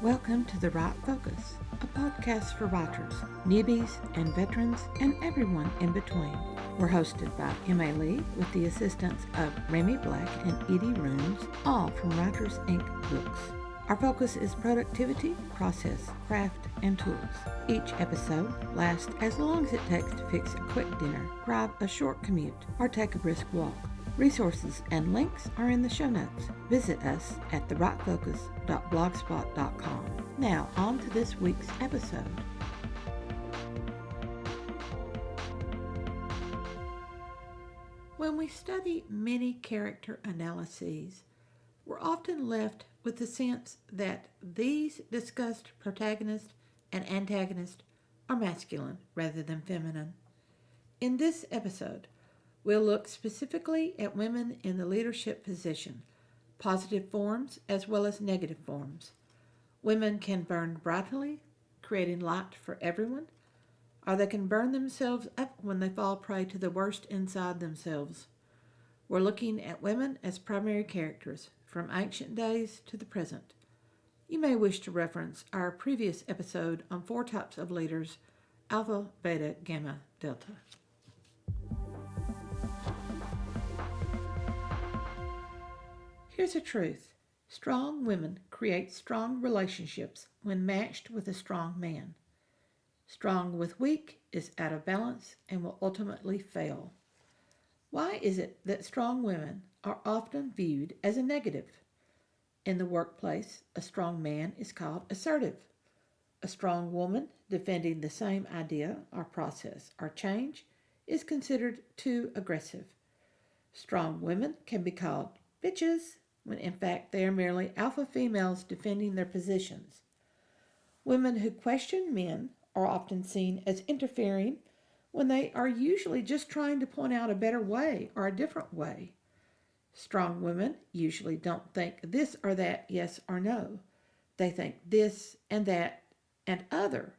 Welcome to The Right Focus, a podcast for writers, newbies, and veterans, and everyone in between. We're hosted by M.A. Lee with the assistance of Remy Black and Edie Rooms, all from Writers Inc. books. Our focus is productivity, process, craft, and tools. Each episode lasts as long as it takes to fix a quick dinner, grab a short commute, or take a brisk walk. Resources and links are in the show notes. Visit us at therightfocus.blogspot.com. Now, on to this week's episode. When we study many character analyses, we're often left with the sense that these discussed protagonists and antagonists are masculine rather than feminine. In this episode, we'll look specifically at women in the leadership position, positive forms as well as negative forms. Women can burn brightly, creating light for everyone, or they can burn themselves up when they fall prey to the worst inside themselves. We're looking at women as primary characters, from ancient days to the present. You may wish to reference our previous episode on 4 types of leaders, alpha, beta, gamma, delta. Here's a truth. Strong women create strong relationships when matched with a strong man. Strong with weak is out of balance and will ultimately fail. Why is it that strong women are often viewed as a negative? In the workplace, a strong man is called assertive. A strong woman defending the same idea or process or change is considered too aggressive. Strong women can be called bitches, when in fact they are merely alpha females defending their positions. Women who question men are often seen as interfering when they are usually just trying to point out a better way or a different way. Strong women usually don't think this or that, yes or no. They think this and that and other,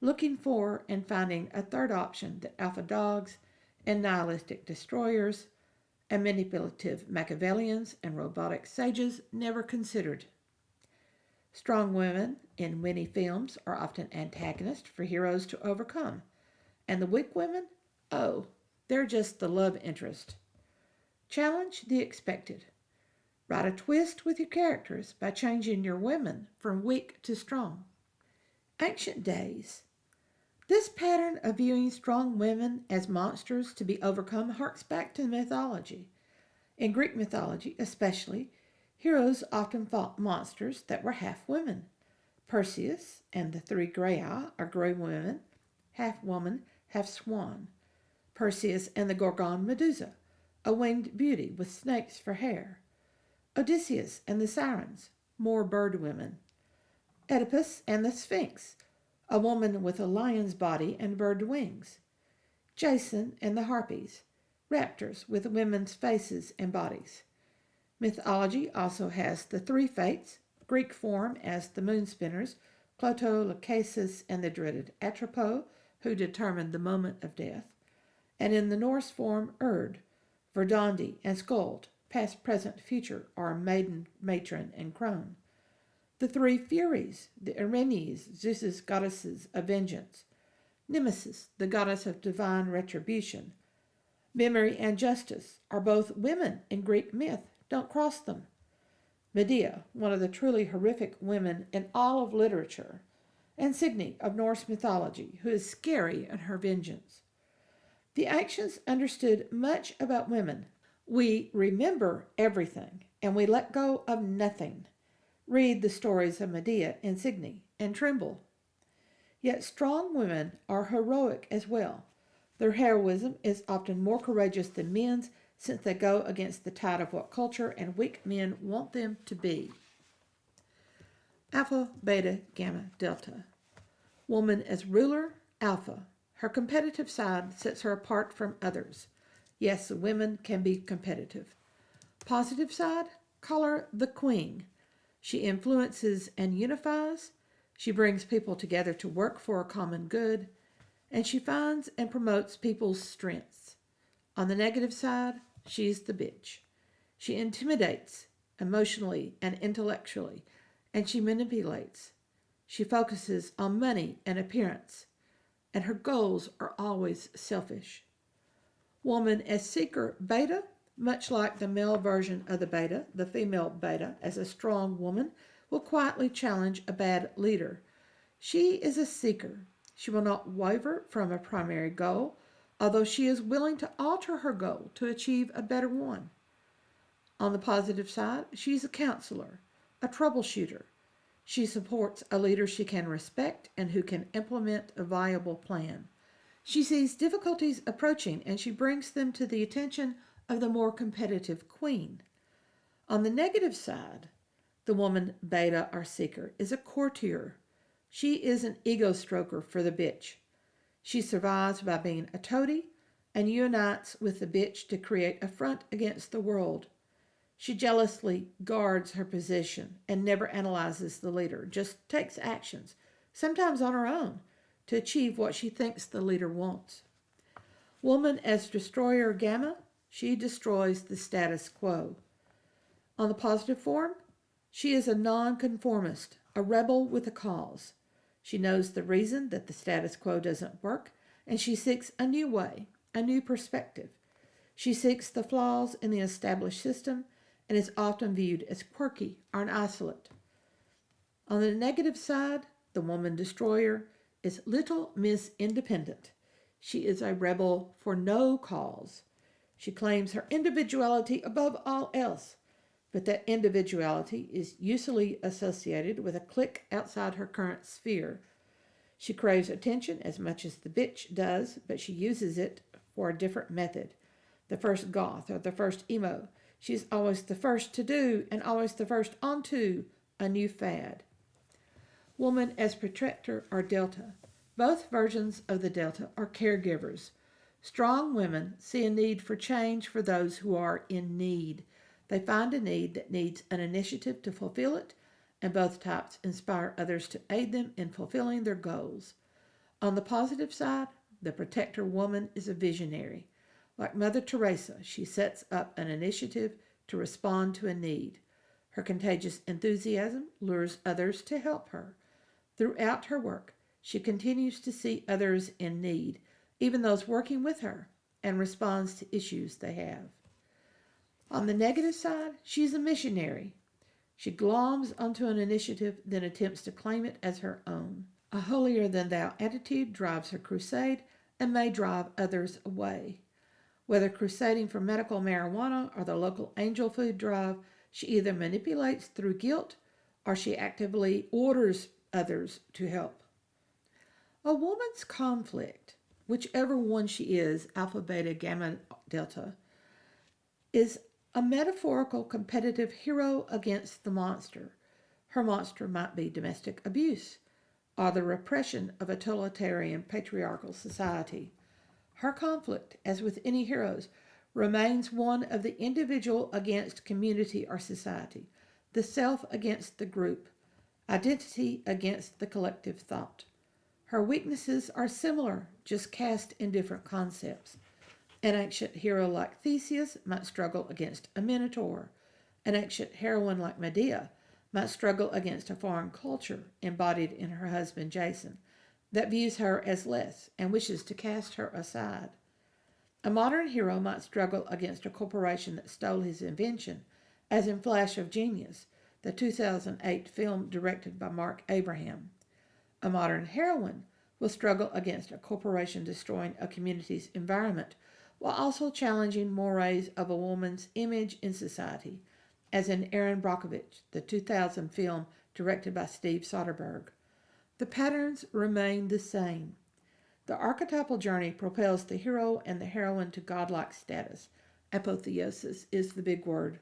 looking for and finding a third option that alpha dogs and nihilistic destroyers and manipulative Machiavellians and robotic sages never considered. Strong women in many films are often antagonists for heroes to overcome, and the weak women, oh, they're just the love interest. Challenge the expected. Write a twist with your characters by changing your women from weak to strong. Ancient days. This pattern of viewing strong women as monsters to be overcome harks back to mythology. In Greek mythology, especially, heroes often fought monsters that were half women. Perseus and the 3 Graeae are gray women, half woman, half swan. Perseus and the Gorgon Medusa, a winged beauty with snakes for hair. Odysseus and the Sirens, more bird women. Oedipus and the Sphinx, a woman with a lion's body and bird wings. Jason and the Harpies, raptors with women's faces and bodies. Mythology also has the 3 Fates, Greek form as the moon spinners, Cloto, Lachesis, and the dreaded Atropos, who determined the moment of death, and in the Norse form Erd, Verdandi, and Skuld, past, present, future, are maiden, matron, and crone. The 3 Furies, the Erinyes, Zeus's goddesses of vengeance. Nemesis, the goddess of divine retribution. Memory and justice are both women in Greek myth. Don't cross them. Medea, one of the truly horrific women in all of literature. And Signy of Norse mythology, who is scary in her vengeance. The ancients understood much about women. We remember everything, and we let go of nothing. Read the stories of Medea and Signy, and tremble. Yet strong women are heroic as well. Their heroism is often more courageous than men's, since they go against the tide of what culture and weak men want them to be. Alpha, beta, gamma, delta. Woman as ruler, alpha. Her competitive side sets her apart from others. Yes, women can be competitive. Positive side, call her the queen. She influences and unifies. She brings people together to work for a common good. And she finds and promotes people's strengths. On the negative side, she's the bitch. She intimidates emotionally and intellectually, and she manipulates. She focuses on money and appearance, and her goals are always selfish. Woman as seeker beta, much like the male version of the beta, the female beta, as a strong woman, will quietly challenge a bad leader. She is a seeker. She will not waver from a primary goal, although she is willing to alter her goal to achieve a better one. On the positive side, she is a counselor, a troubleshooter. She supports a leader she can respect and who can implement a viable plan. She sees difficulties approaching and she brings them to the attention of the more competitive queen. On the negative side, the woman beta or seeker is a courtier. She is an ego stroker for the bitch. She survives by being a toady and unites with the bitch to create a front against the world. She jealously guards her position and never analyzes the leader, just takes actions, sometimes on her own, to achieve what she thinks the leader wants. Woman as destroyer gamma, she destroys the status quo. On the positive form, she is a non-conformist, a rebel with a cause. She knows the reason that the status quo doesn't work, and she seeks a new way, a new perspective. She seeks the flaws in the established system and is often viewed as quirky or an isolate. On the negative side, the woman destroyer is Little Miss Independent. She is a rebel for no cause. She claims her individuality above all else, but that individuality is usually associated with a clique outside her current sphere. She craves attention as much as the bitch does, but she uses it for a different method. The first goth or the first emo. She's always the first to do and always the first onto a new fad. Woman as protector or delta. Both versions of the delta are caregivers. Strong women see a need for change for those who are in need. They find a need that needs an initiative to fulfill it, and both types inspire others to aid them in fulfilling their goals. On the positive side, the protector woman is a visionary. Like Mother Teresa, she sets up an initiative to respond to a need. Her contagious enthusiasm lures others to help her. Throughout her work, she continues to see others in need, even those working with her, and responds to issues they have. On the negative side, she's a missionary. She gloms onto an initiative, then attempts to claim it as her own. A holier-than-thou attitude drives her crusade and may drive others away. Whether crusading for medical marijuana or the local angel food drive, she either manipulates through guilt or she actively orders others to help. A woman's conflict, whichever one she is, alpha, beta, gamma, delta, is a metaphorical competitive hero against the monster. Her monster might be domestic abuse or the repression of a totalitarian patriarchal society. Her conflict, as with any heroes, remains one of the individual against community or society, the self against the group, identity against the collective thought. Her weaknesses are similar, just cast in different concepts. An ancient hero like Theseus might struggle against a minotaur. An ancient heroine like Medea might struggle against a foreign culture embodied in her husband Jason that views her as less and wishes to cast her aside. A modern hero might struggle against a corporation that stole his invention, as in Flash of Genius, the 2008 film directed by Mark Abraham. A modern heroine will struggle against a corporation destroying a community's environment while also challenging mores of a woman's image in society, as in Erin Brockovich, the 2000 film directed by Steve Soderbergh. The patterns remain the same. The archetypal journey propels the hero and the heroine to godlike status. Apotheosis is the big word.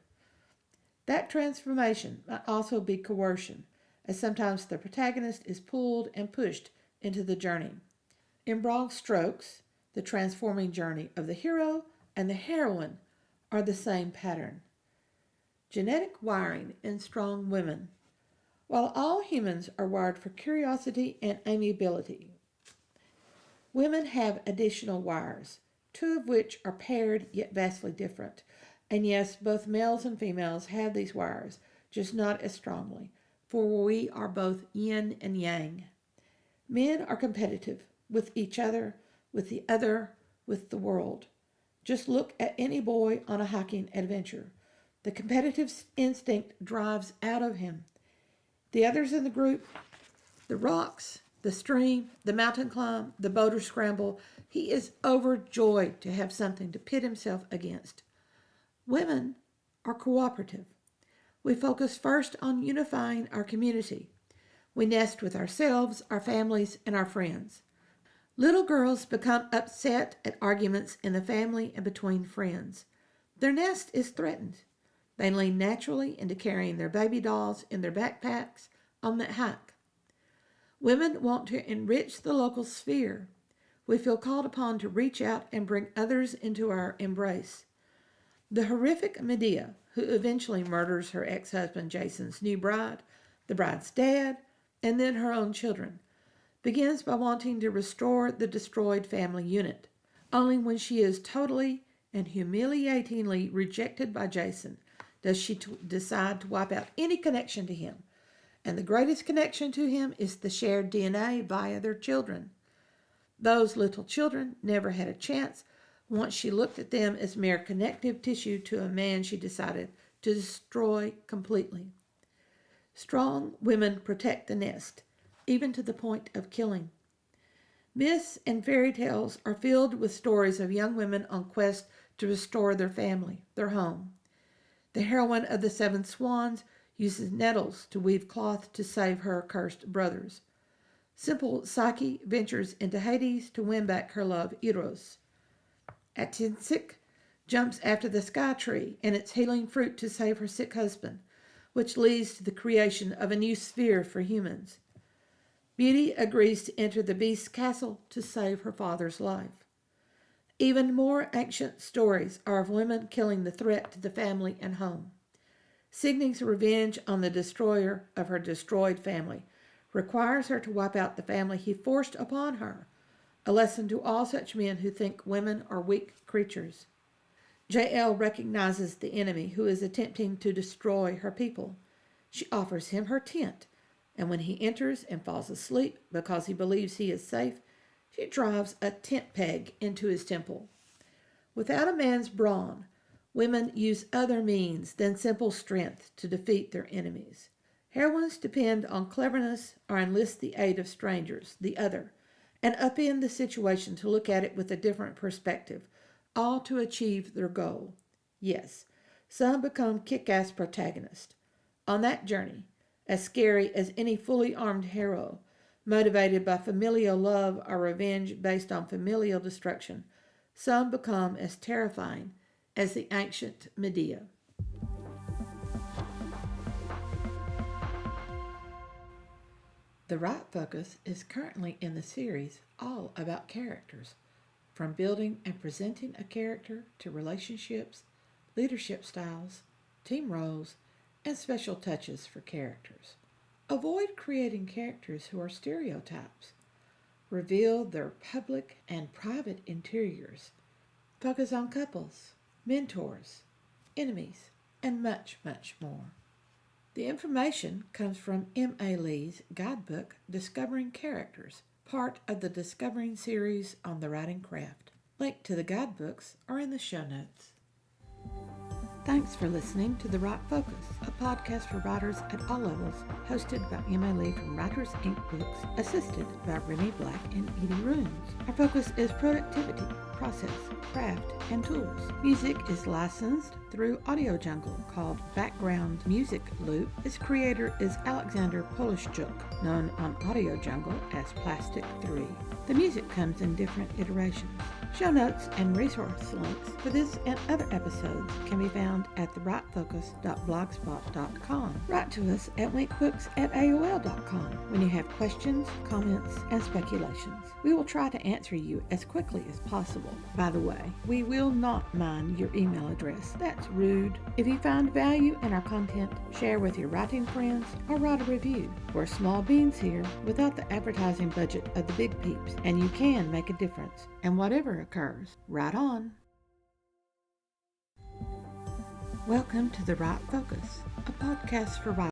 That transformation might also be coercion, as sometimes the protagonist is pulled and pushed into the journey. In broad strokes, the transforming journey of the hero and the heroine are the same pattern. Genetic wiring in strong women. While all humans are wired for curiosity and amiability, women have additional wires, two of which are paired yet vastly different. And yes, both males and females have these wires, just not as strongly. for we are both yin and yang. Men are competitive with each other, with the other, with the world. Just look at any boy on a hiking adventure. The competitive instinct drives out of him. The others in the group, the rocks, the stream, the mountain climb, the boulder scramble, he is overjoyed to have something to pit himself against. Women are cooperative. We focus first on unifying our community. We nest with ourselves, our families, and our friends. Little girls become upset at arguments in the family and between friends. Their nest is threatened. They lean naturally into carrying their baby dolls in their backpacks on that hike. Women want to enrich the local sphere. We feel called upon to reach out and bring others into our embrace. The horrific Medea, who eventually murders her ex-husband Jason's new bride, the bride's dad, and then her own children, begins by wanting to restore the destroyed family unit. Only when she is totally and humiliatingly rejected by Jason does she decide to wipe out any connection to him. And the greatest connection to him is the shared DNA via their children. Those little children never had a chance once she looked at them as mere connective tissue to a man she decided to destroy completely. Strong women protect the nest, even to the point of killing. Myths and fairy tales are filled with stories of young women on quest to restore their family, their home. The heroine of the Seven Swans uses nettles to weave cloth to save her cursed brothers. Simple Psyche ventures into Hades to win back her love Eros. Atinsic jumps after the sky tree and its healing fruit to save her sick husband, which leads to the creation of a new sphere for humans. Beauty agrees to enter the beast's castle to save her father's life. Even more ancient stories are of women killing the threat to the family and home. Signy's revenge on the destroyer of her destroyed family requires her to wipe out the family he forced upon her, a lesson to all such men who think women are weak creatures. Jael recognizes the enemy who is attempting to destroy her people. She offers him her tent, and when he enters and falls asleep because he believes he is safe, she drives a tent peg into his temple. Without a man's brawn, women use other means than simple strength to defeat their enemies. Heroines depend on cleverness or enlist the aid of strangers, the other, and upend the situation to look at it with a different perspective, all to achieve their goal. Yes, some become kick-ass protagonists. On that journey, as scary as any fully armed hero, motivated by familial love or revenge based on familial destruction, some become as terrifying as the ancient Medea. The Right Focus is currently in the series all about characters, from building and presenting a character to relationships, leadership styles, team roles, and special touches for characters. Avoid creating characters who are stereotypes. Reveal their public and private interiors. Focus on couples, mentors, enemies, and much, much more. The information comes from M.A. Lee's guidebook, Discovering Characters, part of the Discovering series on the writing craft. Link to the guidebooks are in the show notes. Thanks for listening to The Right Focus, a podcast for writers at all levels, hosted by M.A. Lee from Writers Inc. Books, assisted by Remy Black and Edie Runes. Our focus is productivity, process, craft, and tools. Music is licensed through Audio Jungle, called Background Music Loop. Its creator is Alexander Polishchuk, known on Audio Jungle as Plastic 3. The music comes in different iterations. Show notes and resource links for this and other episodes can be found at therightfocus.blogspot.com. Write to us at winkbooks@aol.com when you have questions, comments, and speculations. We will try to answer you as quickly as possible. By the way, we will not mind your email address. That's rude. If you find value in our content, share with your writing friends or write a review. We're small beans here without the advertising budget of the big peeps, and you can make a difference. And whatever occurs, write on. Welcome to The Right Focus, a podcast for writers.